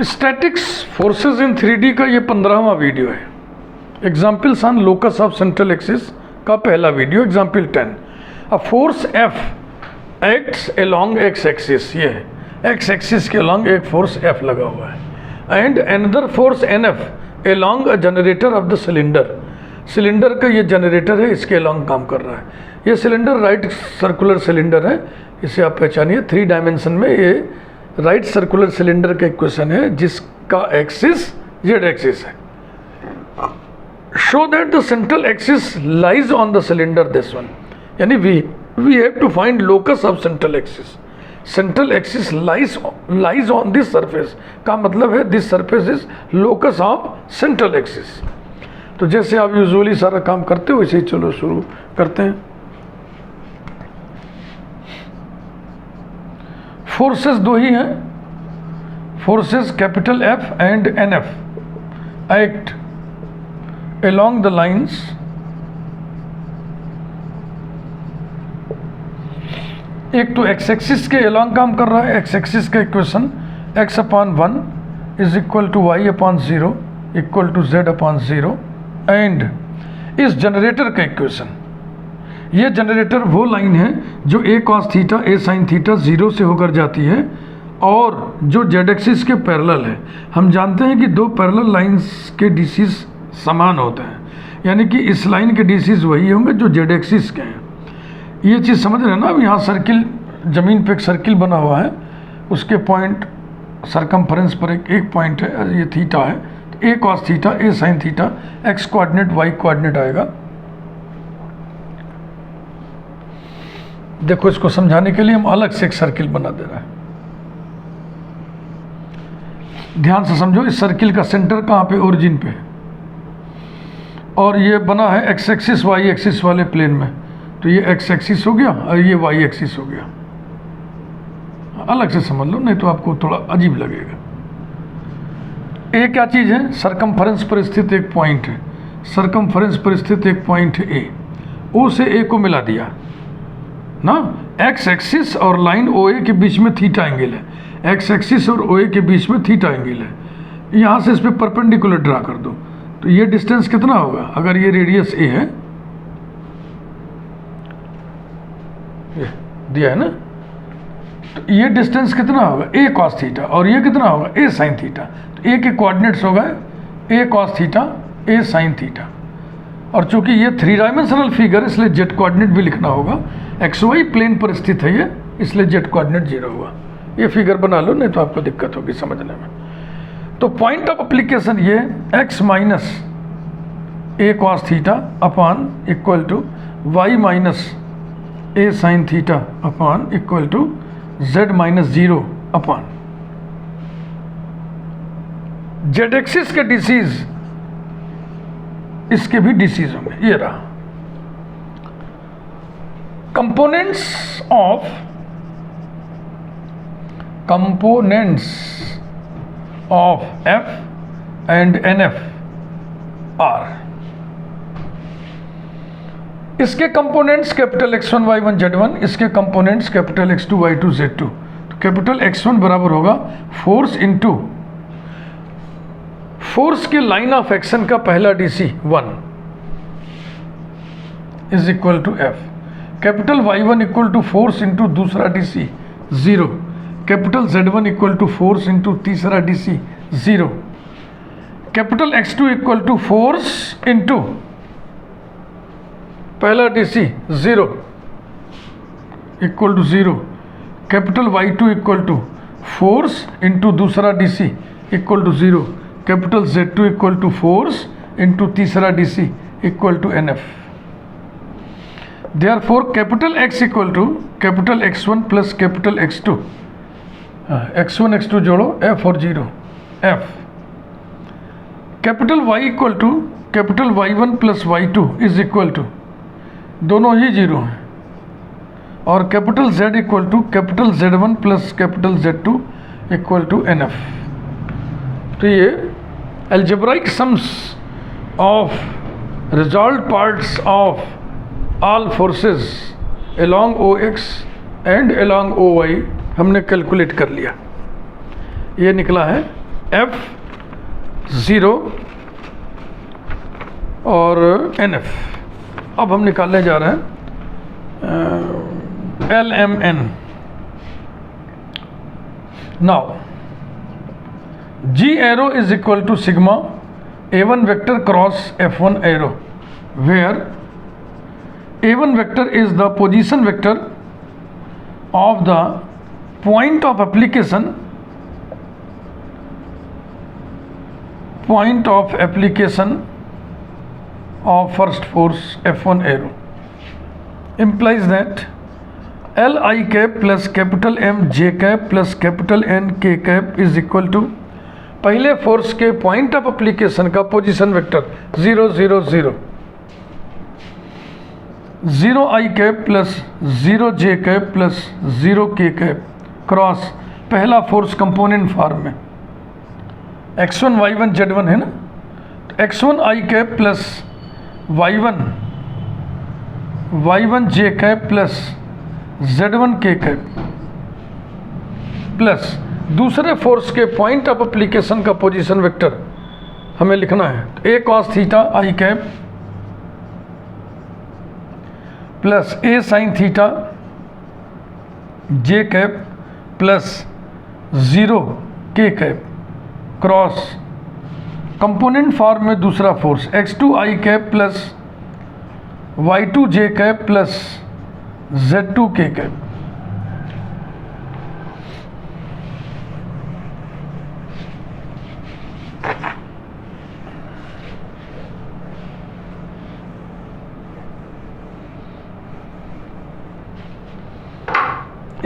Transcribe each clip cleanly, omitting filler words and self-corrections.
Statics forces in 3D का ये 15वां video है। Examples on locus of central axis का पहला video, example 10। A force F acts along x axis, ये है एक्स एक्सिस के अलोंग एक फोर्स F लगा हुआ है, and another force NF along a generator off the cylinder. Cylinder का ये जनरेटर है, इसके अलोंग काम कर रहा है। ये सिलेंडर राइट सर्कुलर सिलेंडर है, इसे आप पहचानिए। 3 डायमेंशन में ये राइट सर्कुलर सिलेंडर का इक्वेशन है जिसका एक्सिस जेड एक्सिस है। Show that the central axis lies on the cylinder, this one, यानी we have to find locus of central axis. Central axis lies on this surface का मतलब है this surface is locus of central axis. तो जैसे आप usually सारा काम करते हो वैसे ही चलो शुरू करते हैं। फोर्सेस दो ही हैं, forces capital F and NF act along the lines एक तो एक्स एक्सिस के along काम कर रहा है। एक्स एक्सिस का equation x/1 is equal to y/0 equal to z/0 and इस जनरेटर का इक्वेशन, ये जनरेटर वो लाइन है जो a cos theta a sin theta 0 से होकर जाती है और जो z एक्सिस के पैरेलल है। हम जानते हैं कि दो पैरेलल लाइंस के डीसीज समान होते हैं, यानी कि इस लाइन के डीसीज वही होंगे जो z एक्सिस के हैं। ये चीज़ समझ रहे हैं ना। अब यहाँ सर्किल, ज़मीन पे एक सर्किल बना हुआ है, उसके पॉइंट सरकमफ्रेंस पर एक पॉइंट है, ये थीटा है, तो a cos theta a sin theta x coordinate y coordinate आएगा। देखो, इसको समझाने के लिए हम अलग से एक सर्किल बना दे रहे हैं। ध्यान से समझो, इस सर्किल का सेंटर कहाँ पे, ओरिजिन पे, और ये बना है एक्स एक्सिस वाई एक्सिस वाले प्लेन में। तो ये एक्स एक्सिस हो गया और ये वाई एक्सिस हो गया। अलग से समझ लो, नहीं तो आपको थोड़ा अजीब लगेगा। ए क्या चीज़ है? सरकमफ्रेंस पर स्थित एक पॉइंट है। सरकमफ्रेंस पर स्थित एक पॉइंट है ए। ओ से ए को मिला दिया ना। एक्स एक्सिस और लाइन ओ ए के बीच में थीटा एंगल है। एक्स एक्सिस और ओ ए के बीच में थीटा एंगल है। यहाँ से इस पर परपेंडिकुलर ड्रा कर दो, तो ये डिस्टेंस कितना होगा? अगर ये रेडियस ए है, ये दिया है ना, तो ये डिस्टेंस कितना होगा? ए कॉस थीटा, और ये कितना होगा? ए साइन थीटा। तो ए के कोऑर्डिनेट्स हो गए ए कॉस थीटा ए साइन थीटा, और चूंकि ये 3 डायमेंशनल फिगर इसलिए जेड कोऑर्डिनेट भी लिखना होगा। एक्स वाई प्लेन पर स्थित है ये, इसलिए जेड कोऑर्डिनेट 0 हुआ। ये फिगर बना लो, नहीं तो आपको दिक्कत होगी समझने में। तो पॉइंट ऑफ एप्लीकेशन ये x minus A cos theta upon equal to y minus A sine theta upon equal to z minus 0 upon Z axis के डीसीज, इसके भी डीसीज होंगे। ये रहा components of F and NF are. इसके components capital X1 Y1 Z1, इसके components capital X2 Y2 Z2। तो capital X1 बराबर होगा फोर्स इनटू फोर्स के लाइन ऑफ एक्शन का पहला DC 1 is equal to F। Capital Y1 equal to force into दूसरा DC 0। Capital Z1 equal to force into तीसरा DC 0। Capital X2 equal to force into पहला DC 0 equal to 0। Capital Y2 equal to force into दूसरा DC equal to 0। Capital Z2 equal to force into तीसरा DC equal to NF। Therefore capital X equal to capital X1 plus capital X2, X1 X2 जोड़ो F और 0 F। Capital Y equal to capital Y1 plus Y2 is equal to, दोनों ही 0 हैं, और capital Z equal to capital Z1 plus capital Z2 equal to NF। तो ये algebraic sums of resolve parts of all forces along OX and along OY हमने calculate कर लिया। ये निकला है F 0 और NF। अब हम निकालने जा रहे हैं LMN। Now G arrow is equal to sigma A1 vector cross F1 arrow, where A1 vector is the position vector of the point of application of first force F1 arrow, implies that Li cap plus capital M J cap plus capital N K cap is equal to पहले force के point of application का position vector 0 0 0, 0 I cap plus 0 J cap plus 0 K cap cross पहला force component form में x1 y1 z1 है ना, तो x1 I cap plus y1 J cap plus z1 K cap plus दूसरे force के point of application का position vector हमें लिखना है, तो a cos theta I cap plus a sin theta J cap plus 0 K cap cross component form में दूसरा force x2 I cap plus y2 J cap plus z2 K cap.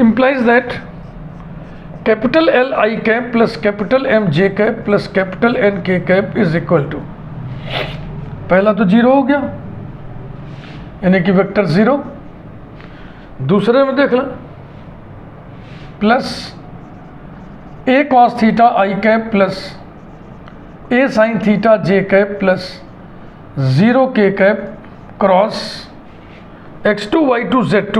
implies that capital L I cap plus capital M J cap plus capital N K cap is equal to, पहला तो 0 हो गया यानी कि vector 0, दूसरे में देख लें plus a cos theta I cap plus a sin theta J cap plus 0 K cap cross x2 y2 z2,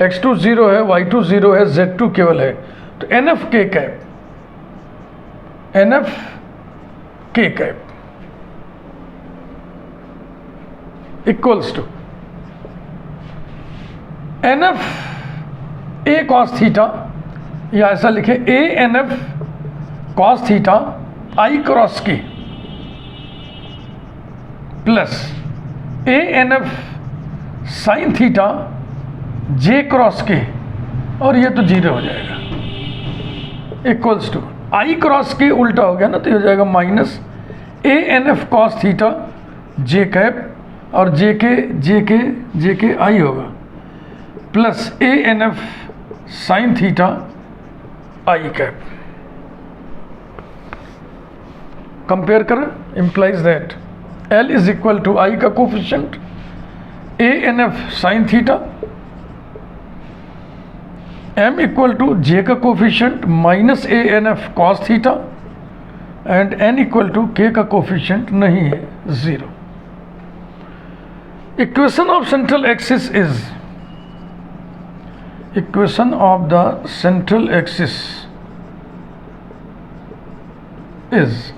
x2 0 है, y2 0 है, z2 केवल है, तो NF K cap, NF K cap equals to NF A cos theta, या ऐसा लिखे A NF cos theta I cross K plus A NF sin theta J cross K, और ये तो 0 हो जाएगा, इक्वल्स टू I क्रॉस के उल्टा हो गया ना, तो ये हो जाएगा minus A NF cos theta J cap और J के I होगा plus A NF sin theta I cap. Compare करें, implies that L is equal to I का coefficient A NF sin theta, M equal to J का coefficient minus A NF cos theta and N equal to K का coefficient नहीं है 0। Equation of central axis is, equation of the central axis is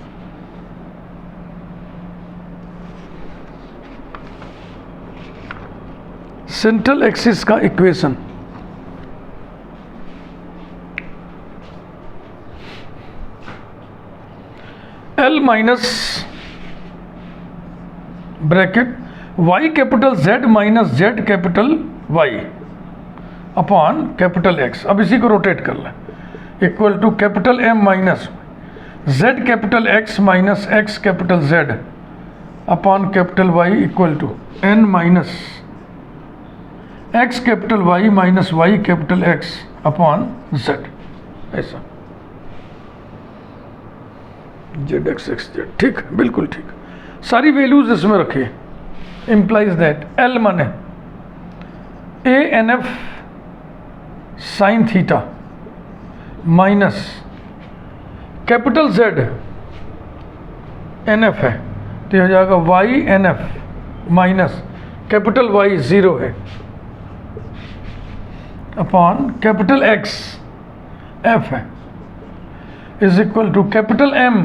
central axis का equation L minus bracket y capital Z minus Z capital Y upon capital X। अब इसी को rotate कर लें, equal to capital M minus Z capital X minus X capital Z upon capital Y equal to N minus X capital Y minus Y capital X upon Z। ऐसा ZX XZ, ठीक, बिल्कुल ठीक, सारी values इसमें रखिए। implies that L माने A NF sin theta minus capital Z NF है, तो हो जाएगा Y NF minus capital Y 0 है अपॉन कैपिटल X F है, is equal to capital M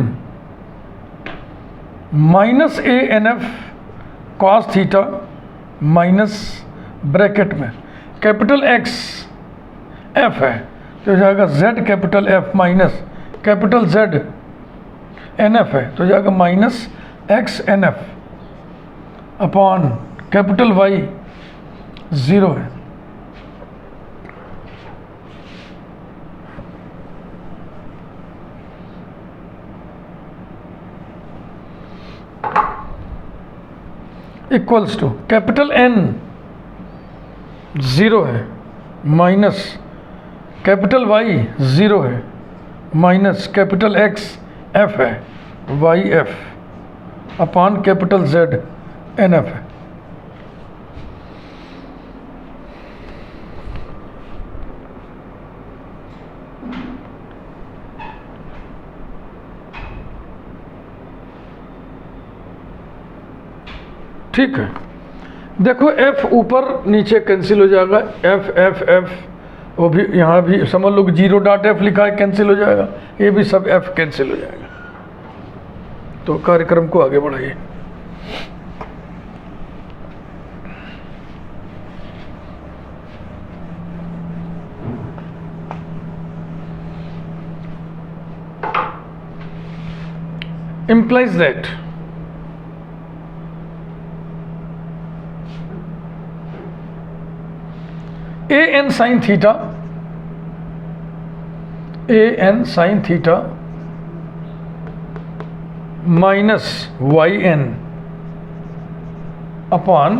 minus A N F cos theta minus bracket में capital X F है तो जाएगा Z capital F minus capital Z N F है तो जाएगा minus X N F upon capital Y 0 है। Equals to capital N 0 है minus capital Y 0 है माइनस कैपिटल X F है Y F upon capital Z N F है। ठीक है, देखो F ऊपर नीचे कैंसिल हो जाएगा, F F F वो भी यहाँ भी समझ लो 0.F लिखा है कैंसिल हो जाएगा, ये भी सब F कैंसिल हो जाएगा। तो कार्यक्रम को आगे बढ़ाइए। implies that an sin theta minus yn upon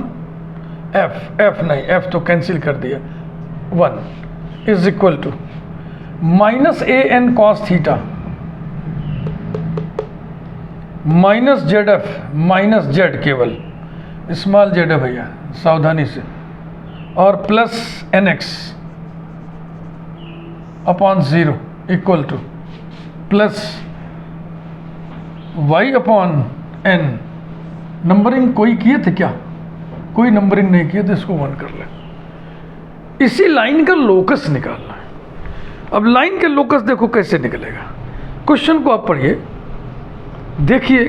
f नहीं, f तो कैंसिल कर दिया 1 is equal to minus an cos theta minus ZF minus Z केवल स्मॉल Z है भैया सावधानी से, और plus NX upon 0 equal to plus Y upon N। Numbering कोई किए थे क्या? कोई नंबरिंग नहीं किए तो इसको 1 कर ले। इसी लाइन का लोकस निकालना है। अब लाइन के लोकस देखो कैसे निकलेगा। क्वेश्चन को आप पढ़िए, देखिए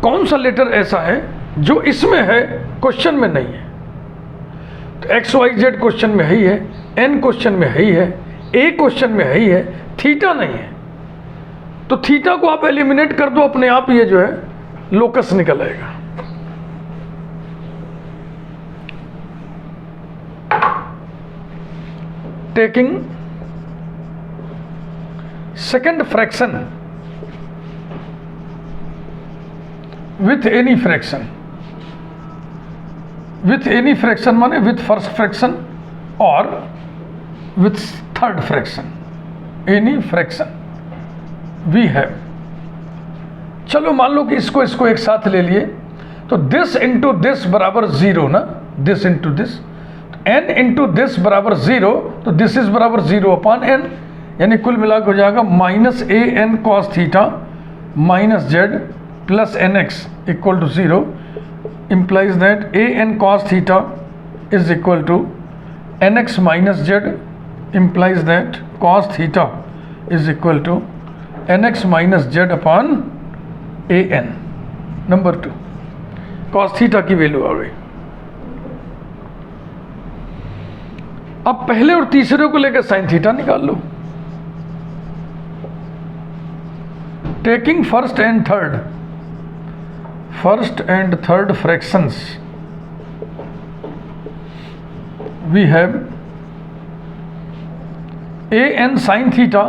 कौन सा लेटर ऐसा है जो इसमें है क्वेश्चन में नहीं है। तो XYZ क्वेश्चन में ही है, N क्वेश्चन में ही है, A क्वेश्चन में ही है, थीटा नहीं है। तो थीटा को आप एलिमिनेट कर दो, अपने आप ये जो है लोकस निकल आएगा। Taking second fraction with any fraction माने with first fraction or with third fraction, any fraction we have। चलो मान लो कि इसको एक साथ ले लिए तो this into this बराबर 0 ना, this into this, n into this बराबर 0 तो this is बराबर 0 अपॉन n, यानी कुल मिला हो जाएगा minus A N cos theta minus Z plus nx equal to 0 implies that an cos theta is equal to nx minus z implies that cos theta is equal to nx minus z upon an। Number 2 cos theta की value आ गई। अब पहले और तीसरे को लेकर sin theta निकाल लो। Taking first and third fractions we have an sin theta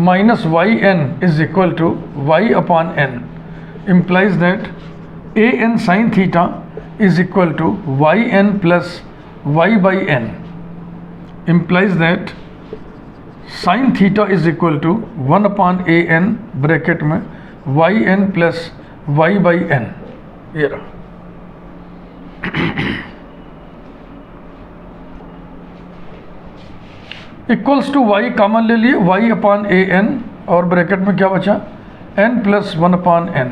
minus yn is equal to y upon n implies that an sin theta is equal to yn plus y by n implies that sin theta is equal to 1 upon an bracket में yn plus y by n। ये रहा। Equals to y common ले लिए, y upon A N, और bracket में क्या बचा n plus 1 upon n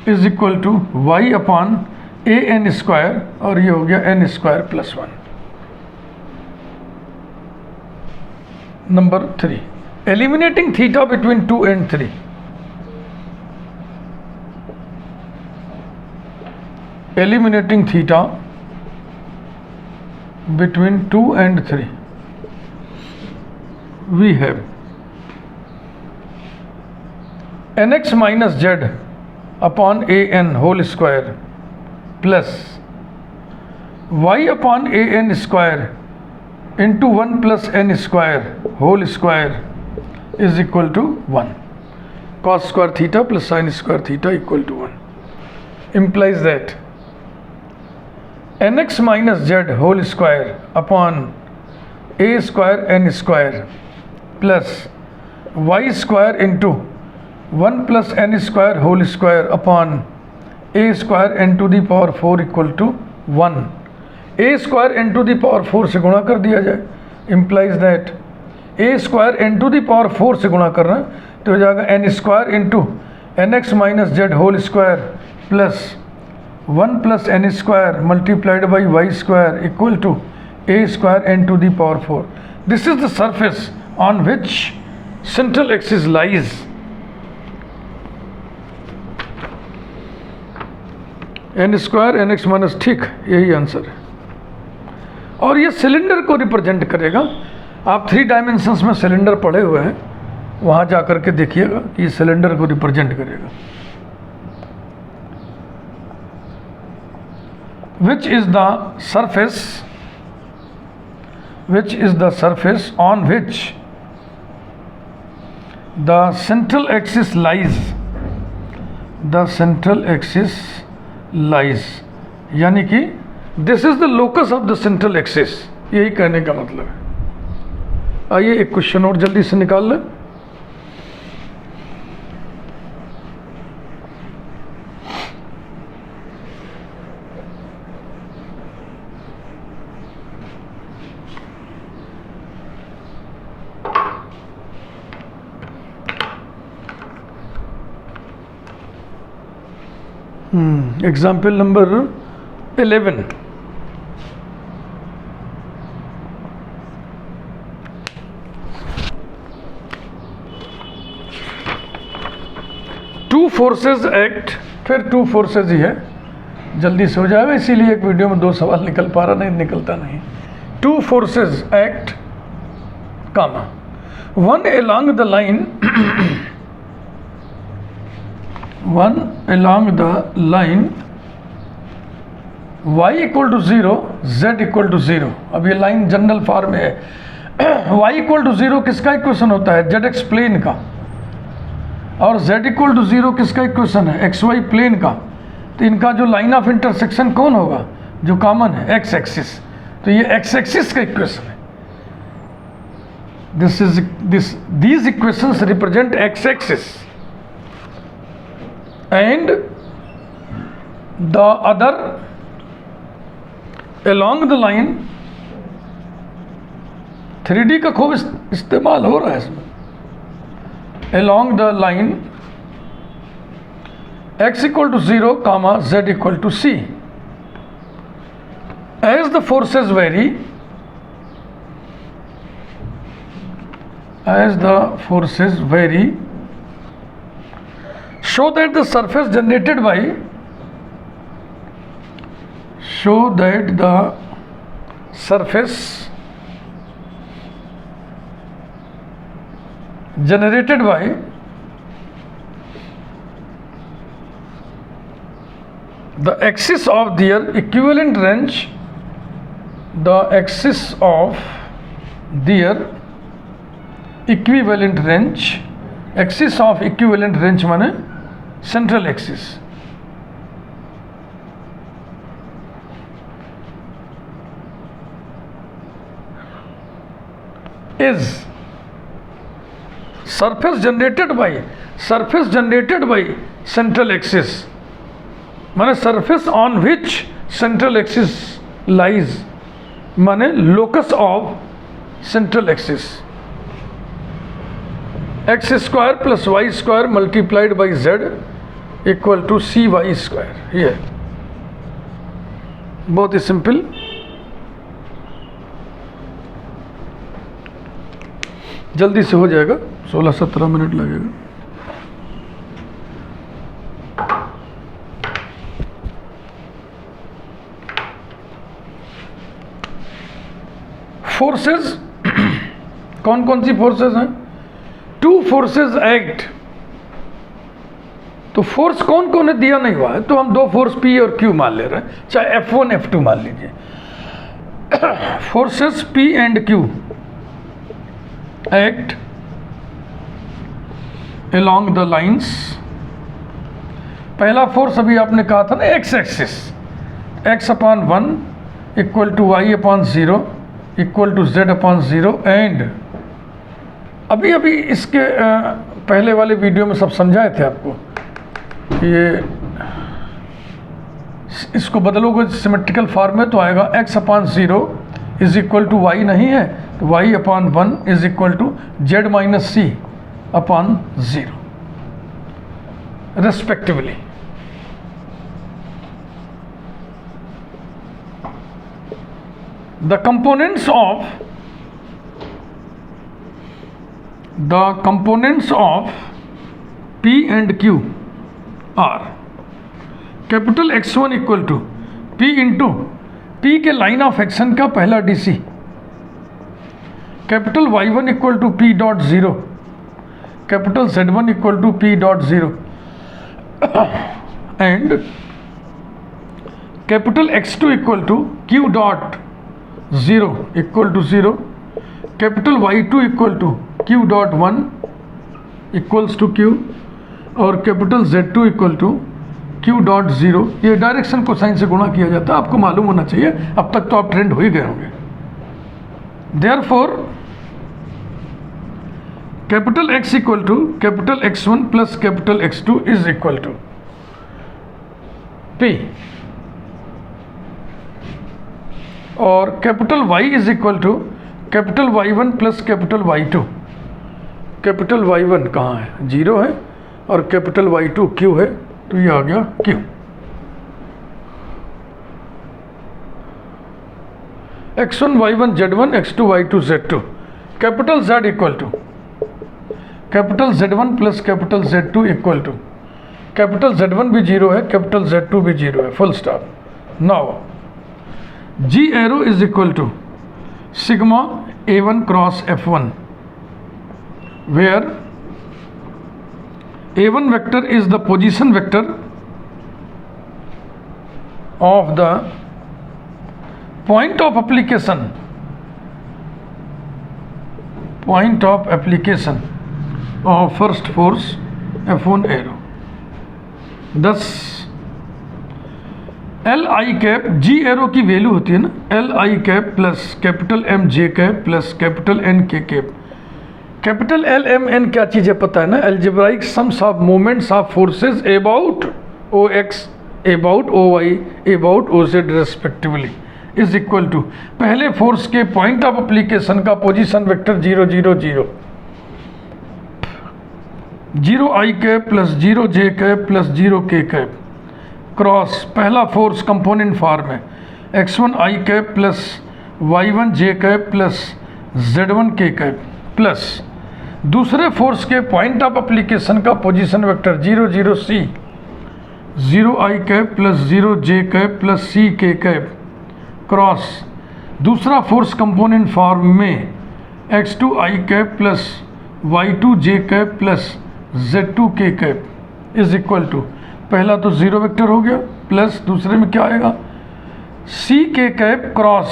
is equal to y upon A N square, और ये हो गया n square plus 1। Number 3 eliminating theta between 2 and 3. Eliminating theta between 2 and 3, we have nx minus z upon an whole square plus y upon an square into 1 plus n square whole square is equal to 1. Cos square theta plus sin square theta equal to 1 implies that nx minus z whole square upon a square n square plus y square into 1 plus n square whole square upon a square n to the power 4 equal to 1. a square n to the power 4 से गुणा कर दिया जाए, implies that a square n to the power 4 से गुणा करना तो हो जाएगा n square into N X minus Z whole square plus 1 plus N square multiplied by Y square equal to a square n to the power 4. This is the surface on which central axis lies. n square N X minus, ठीक यही answer है. और ये cylinder को represent करेगा. आप 3 dimensions में cylinder पढ़े हुए हैं, वहाँ जा कर के देखिएगा कि ये सिलेंडर को रिप्रेजेंट करेगा. Which is the surface on which the central axis lies. The central axis lies यानी कि this is the locus of the central axis. यही कहने का मतलब है. आइए एक क्वेश्चन और जल्दी से निकाल लें. Example number 11. To forces act, फिर टू फोर्सेस ही है, जल्दी से हो जाएगा, इसीलिए एक वीडियो में 2 सवाल निकल पा रहा, नहीं निकलता नहीं. Two forces act comma one along the line one along the line y equal to 0 z equal to 0. अब ये लाइन जनरल फॉर्म में है. y इक्वल टू 0 किसका इक्वेशन होता है? जेड एक्स प्लेन का. और z इक्वल टू 0 किसका इक्वेशन है? एक्स वाई प्लेन का. तो इनका जो लाइन ऑफ इंटरसेक्शन कौन होगा? जो कॉमन है, एक्स एक्सिस. तो ये एक्स एक्सिस का इक्वेशन है. these equations represent x axis and the other along the line. 3D का खूब इस्तेमाल हो रहा है इसमें. along the line x equal to 0 comma z equal to c. As the forces vary, show that the surface generated by the axis of their equivalent range, axis of equivalent range माने central axis. is surface generated by central axis माने surface on which central axis lies माने locus of central axis. X square plus Y square multiplied by Z equal to C Y square. ये बहुत ही simple. जल्दी से हो जाएगा. 16-17 minute लगेगा। Forces कौन कौन सी फोर्सेस हैं? To forces act. तो फोर्स कौन कौन है दिया नहीं हुआ है, तो हम दो फोर्स P और Q मान ले रहे हैं, चाहे F1 F2 मान लीजिए। Forces P and Q act along the lines. पहला फोर्स अभी आपने कहा था ना X axis, x/1 equal to y/0 equal to z/0 and अभी अभी इसके पहले वाले वीडियो में सब समझाए थे आपको। ये इसको बदलोगे सिमेट्रिकल फॉर्म में तो आएगा x/0 is equal to y नहीं है तो y/1 is equal to z-c/0 respectively. The components of P and Q are capital X1 equal to P into P के लाइन ऑफ एक्शन का पहला DC, capital Y1 equal to P dot zero, capital Z1 equal to P dot zero and capital X2 equal to Q dot zero equal to zero, capital Y2 equal to Q dot 1 equals to Q और capital Z2 equal to Q dot zero. ये direction को sign से गुणा किया जाता है, आपको मालूम होना चाहिए, अब तक तो आप ट्रेंड हो ही गए होंगे। Therefore capital X equal to capital X1 plus capital X2 is equal to P और capital Y is equal to capital Y1 plus capital Y2। Capital Y1 कहाँ है? 0 है और कैपिटल Y2 Q है, तो ये आ गया Q। X1 Y1 Z1 X2 Y2 Z2। Capital Z equal to capital Z1 plus capital Z2 equal to capital Z1 भी 0 है, कैपिटल Z2 भी 0 है, full stop. Now G arrow is equal to sigma A1 cross F1 where A1 vector is the position vector of the point of application of first force F1 arrow। thus L I cap G arrow की value होती है ना, L I cap plus capital M J cap plus capital N K cap. Capital L M N क्या चीज़ है पता है ना? Algebraic sums of moments of forces about O X about O Y about O Z respectively is equal to पहले force के point of application का position vector 0 0 0 0 आई cap plus 0 जे cap plus 0 के कैप क्रॉस पहला force component form है x1 आई cap plus y1 जे cap plus z1 के cap plus दूसरे force के point of application का पोजीशन वेक्टर 0 0 c 0 आई cap plus 0 जे cap plus c के cap cross दूसरा force component form में x2 आई cap plus y2 जे cap plus z2 के cap is equal to पहला तो 0 वेक्टर हो गया प्लस दूसरे में क्या आएगा c के cap cross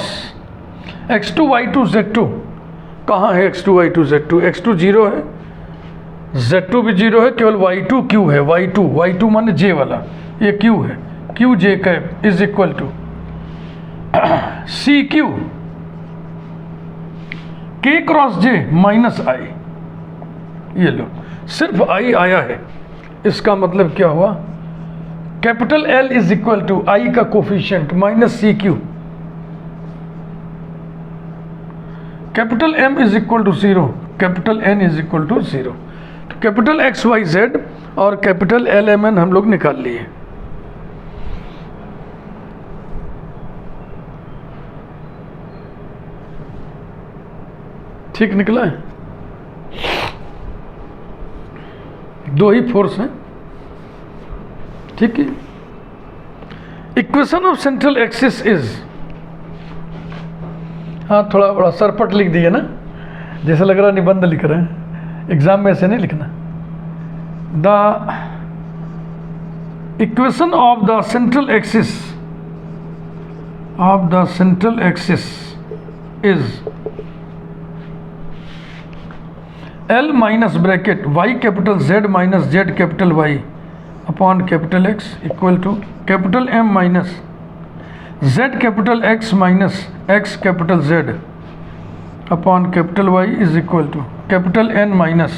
x2 y2 z2। कहाँ है x2 y2 z2? x2 0 है, z2 भी 0 है, केवल y2 q है, y2 माने j वाला, ये q है, q j cap is equal to C Q k cross j minus i। ये लो सिर्फ i आया है, इसका मतलब क्या हुआ? Capital L is equal to I का coefficient minus C Q, capital M is equal to 0, capital N is equal to 0। तो कैपिटल एक्स वाई जेड और कैपिटल एल एम एन हम लोग निकाल लिए। ठीक निकला है। दो ही फोर्स हैं, ठीक है। Equation of central axis is, हाँ थोड़ा बड़ा सरपट लिख दिए ना, जैसे लग रहा निबंध लिख रहे हैं, एग्जाम में ऐसे नहीं लिखना। The equation of the central axis is L minus bracket y capital Z minus Z capital Y upon capital X equal to capital M minus Z capital X minus X capital Z upon capital Y is equal to capital N minus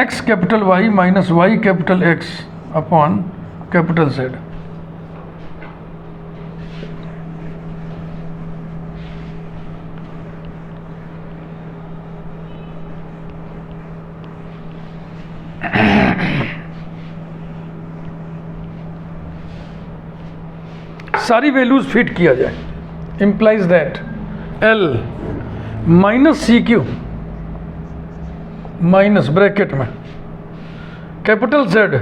X capital Y minus Y capital X upon capital Z। सारी values fit किया जाए, implies that L minus C Q minus bracket में capital Z,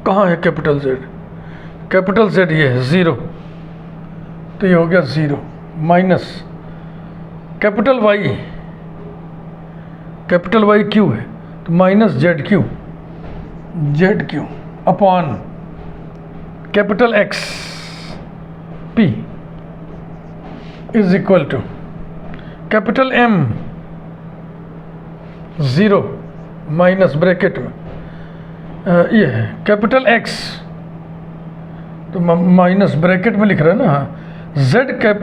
कहाँ है capital Z? Capital Z ये है 0, तो ये हो गया 0 माइनस कैपिटल Y क्यू है तो minus ZQ upon capital X P is equal to capital M 0 minus bracket में ये है कैपिटल X, तो माइनस ब्रैकेट में लिख रहा है ना, Z cap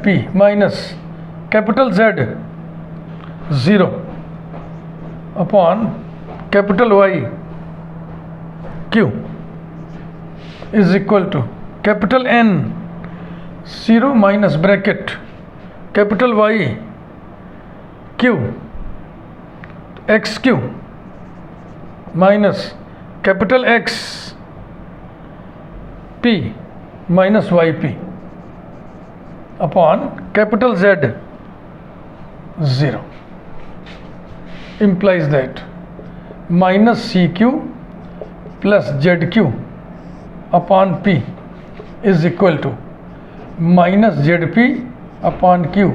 P minus capital Z 0 upon capital Y Q is equal to capital N 0 minus bracket capital Y Q XQ minus capital X P minus YP upon capital Z 0 implies that minus CQ plus ZQ upon P is equal to minus ZP upon Q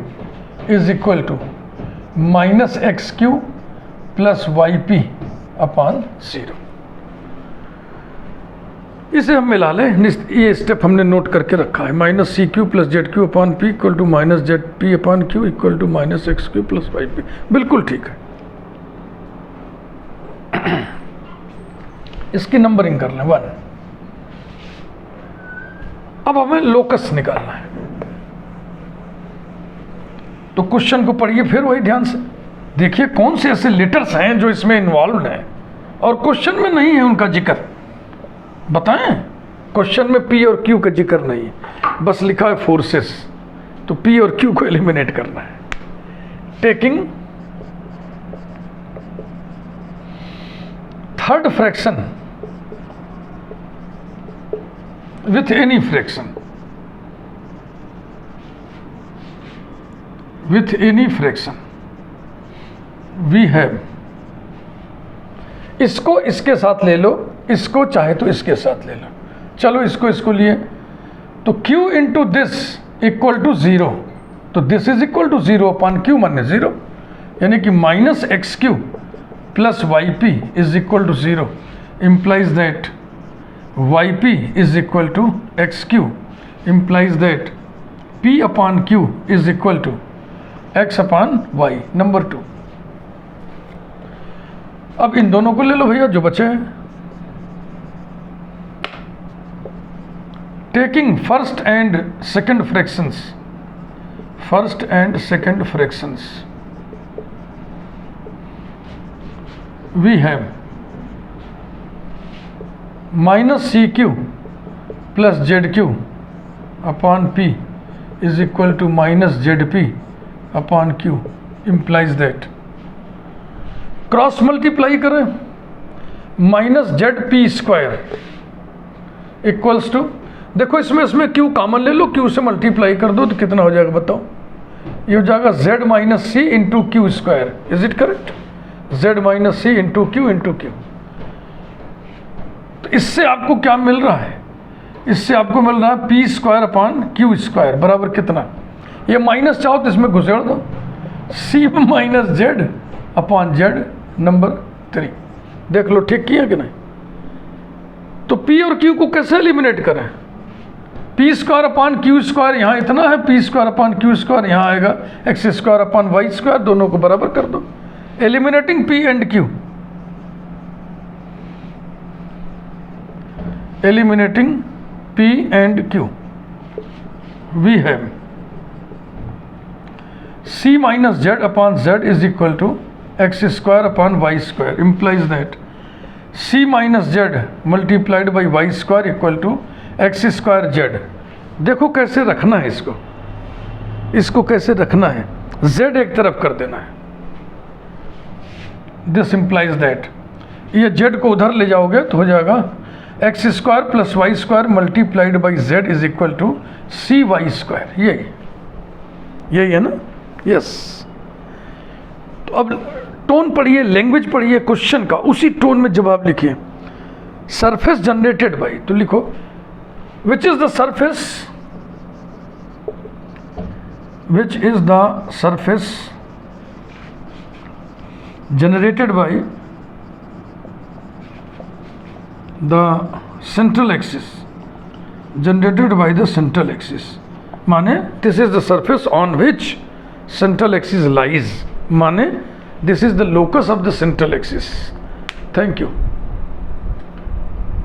is equal to minus XQ plus YP upon 0। इसे हम मिला लें, ये step हमने note करके रखा है, minus CQ plus ZQ upon P equal to minus ZP upon Q equal to minus XQ plus YP, बिल्कुल ठीक है। इसकी नंबरिंग कर लें 1। अब हमें लोकस निकालना है, तो क्वेश्चन को पढ़िए फिर वही ध्यान से देखिए कौन से ऐसे लेटर्स हैं जो इसमें इन्वॉल्व हैं और क्वेश्चन में नहीं है उनका जिक्र, बताएं। क्वेश्चन में P और Q का जिक्र नहीं है, बस लिखा है फोर्सेस, तो P और Q को एलिमिनेट करना है। Taking third fraction with any fraction, we have, इसको इसके साथ ले लो, इसको चाहे तो इसके साथ ले लो, चलो इसको लिए तो Q into this equal to 0, तो this is equal to 0 upon Q माने 0, यानी कि minus XQ plus YP is equal to 0 implies that YP is equal to XQ implies that P upon Q is equal to X upon Y। Number 2। अब इन दोनों को ले लो भैया जो बचे हैं। Taking first and second fractions we have minus CQ plus ZQ upon P is equal to minus ZP upon Q implies that, cross multiply करें, minus ZP square equals to, देखो इसमें Q कॉमन ले लो, Q से multiply कर दो तो कितना हो जाएगा बताओ, ये हो जाएगा Z minus C into Q square, is it correct? z minus C into Q into Q. तो इससे आपको क्या मिल रहा है? इससे आपको मिल रहा है P square upon Q square बराबर कितना, ये माइनस चाहो तो इसमें घुसेड़ दो, सी minus z upon Z number 3। देख लो ठीक किया कि नहीं। तो पी और क्यू को कैसे एलिमिनेट करें? P square upon Q square यहाँ इतना है, P square upon Q square यहाँ आएगा X square upon Y square, दोनों को बराबर कर दो। Eliminating P and Q, eliminating P and Q, we have c minus z upon z is equal to x square upon y square, implies that c minus z multiplied by y square equal to x square z। देखो कैसे रखना है इसको, इसको कैसे रखना है, z एक तरफ कर देना है। दिस implies that ये z को उधर ले जाओगे तो हो जाएगा x square plus Y square multiplied by z is equal to C Y square. यही है ना? यस। तो अब टोन पढ़िए, लैंग्वेज पढ़िए क्वेश्चन का, उसी टोन में जवाब लिखिए। सरफेस जनरेटेड बाई, तो लिखो which is the surface, which is the surface generated by the central axis, generated by the central axis, माने this is the surface on which central axis lies, माने this is the locus of the central axis। Thank you।